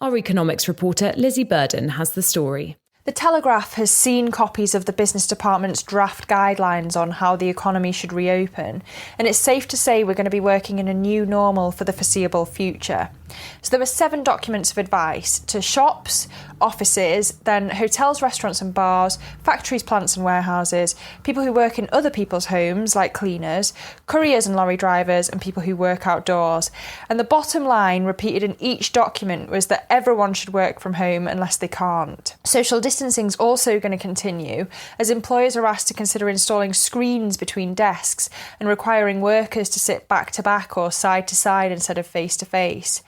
Our economics reporter Lizzie Burden has the story. The Telegraph has seen copies of the business department's draft guidelines on how the economy should reopen, and it's safe to say we're going to be working in a new normal for the foreseeable future. So there were 7 documents of advice to shops, offices, then hotels, restaurants and bars, factories, plants and warehouses, people who work in other people's homes like cleaners, couriers and lorry drivers and people who work outdoors. And the bottom line repeated in each document was that everyone should work from home unless they can't. Social distancing is also going to continue as employers are asked to consider installing screens between desks and requiring workers to sit back to back or side to side instead of face to face.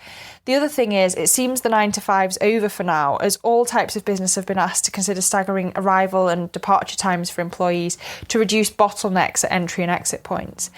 The other thing is, it seems the 9 to 5's over for now, as all types of business have been asked to consider staggering arrival and departure times for employees to reduce bottlenecks at entry and exit points.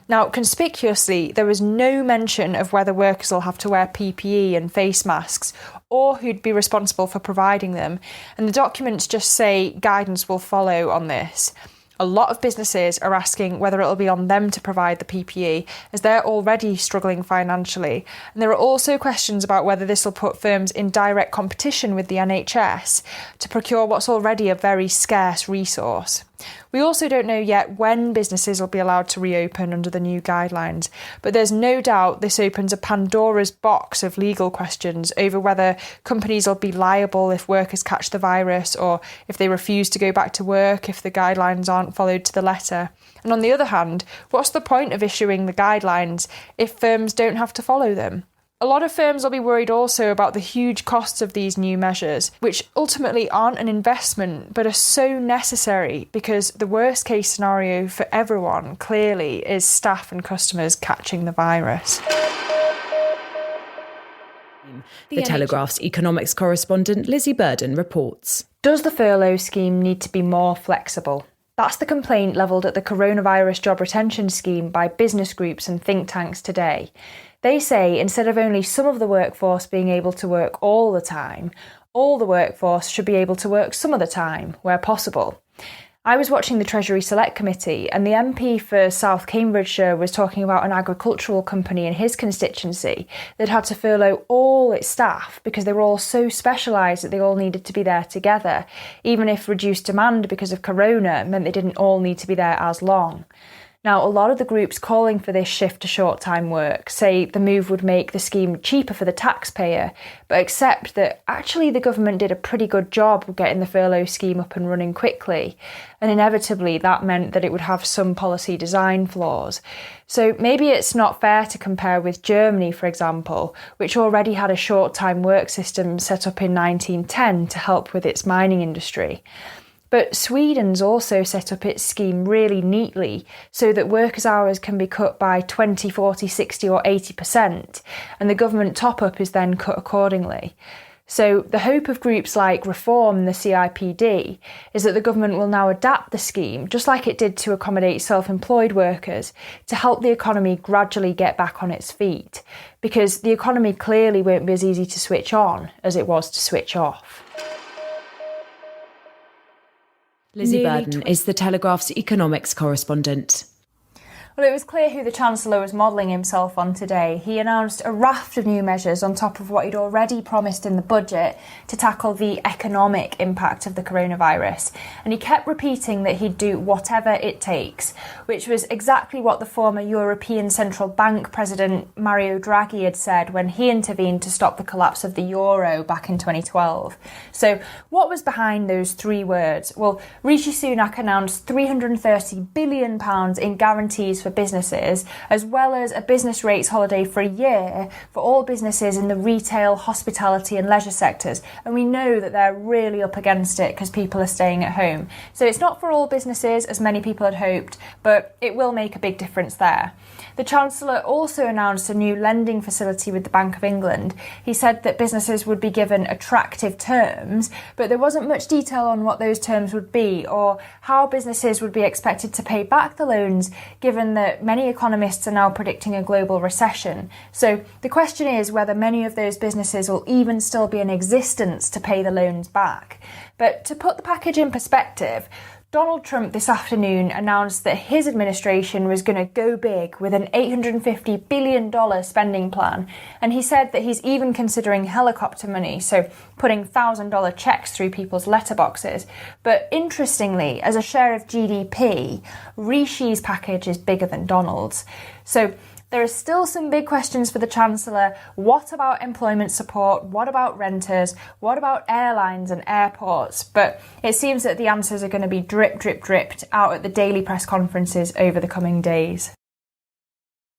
Now, conspicuously, there was no mention of whether workers will have to wear PPE and face masks or who'd be responsible for providing them, and the documents just say guidance will follow on this. A lot of businesses are asking whether it'll be on them to provide the PPE, as they're already struggling financially. And there are also questions about whether this will put firms in direct competition with the NHS to procure what's already a very scarce resource. We also don't know yet when businesses will be allowed to reopen under the new guidelines, but there's no doubt this opens a Pandora's box of legal questions over whether companies will be liable if workers catch the virus or if they refuse to go back to work if the guidelines aren't followed to the letter. And on the other hand, what's the point of issuing the guidelines if firms don't have to follow them? A lot of firms will be worried also about the huge costs of these new measures, which ultimately aren't an investment but are so necessary because the worst case scenario for everyone clearly is staff and customers catching the virus. The Telegraph's economics correspondent Lizzie Burden reports. Does the furlough scheme need to be more flexible? That's the complaint levelled at the coronavirus job retention scheme by business groups and think tanks today. They say instead of only some of the workforce being able to work all the time, all the workforce should be able to work some of the time, where possible. I was watching the Treasury Select Committee and the MP for South Cambridgeshire was talking about an agricultural company in his constituency that had to furlough all its staff because they were all so specialised that they all needed to be there together, even if reduced demand because of corona meant they didn't all need to be there as long. Now, a lot of the groups calling for this shift to short-time work say the move would make the scheme cheaper for the taxpayer, but accept that actually the government did a pretty good job of getting the furlough scheme up and running quickly, and inevitably that meant that it would have some policy design flaws. So maybe it's not fair to compare with Germany, for example, which already had a short-time work system set up in 1910 to help with its mining industry. But Sweden's also set up its scheme really neatly so that workers' hours can be cut by 20, 40, 60 or 80%, and the government top-up is then cut accordingly. So the hope of groups like Reform and the CIPD is that the government will now adapt the scheme, just like it did to accommodate self-employed workers, to help the economy gradually get back on its feet, because the economy clearly won't be as easy to switch on as it was to switch off. Lizzie Burden is the Telegraph's economics correspondent. Well, it was clear who the Chancellor was modelling himself on today. He announced a raft of new measures on top of what he'd already promised in the budget to tackle the economic impact of the coronavirus. And he kept repeating that he'd do whatever it takes, which was exactly what the former European Central Bank President Mario Draghi had said when he intervened to stop the collapse of the euro back in 2012. So what was behind those 3 words? Well, Rishi Sunak announced £330 billion in guarantees for businesses, as well as a business rates holiday for a year for all businesses in the retail, hospitality and leisure sectors. And we know that they're really up against it because people are staying at home. So it's not for all businesses, as many people had hoped, but it will make a big difference there. The Chancellor also announced a new lending facility with the Bank of England. He said that businesses would be given attractive terms, but there wasn't much detail on what those terms would be or how businesses would be expected to pay back the loans, given that many economists are now predicting a global recession. So the question is whether many of those businesses will even still be in existence to pay the loans back. But to put the package in perspective, Donald Trump this afternoon announced that his administration was going to go big with an $850 billion spending plan. And he said that he's even considering helicopter money, so putting $1,000 checks through people's letterboxes. But interestingly, as a share of GDP, Rishi's package is bigger than Donald's. So there are still some big questions for the Chancellor. What about employment support? What about renters? What about airlines and airports? But it seems that the answers are going to be dripped out at the daily press conferences over the coming days.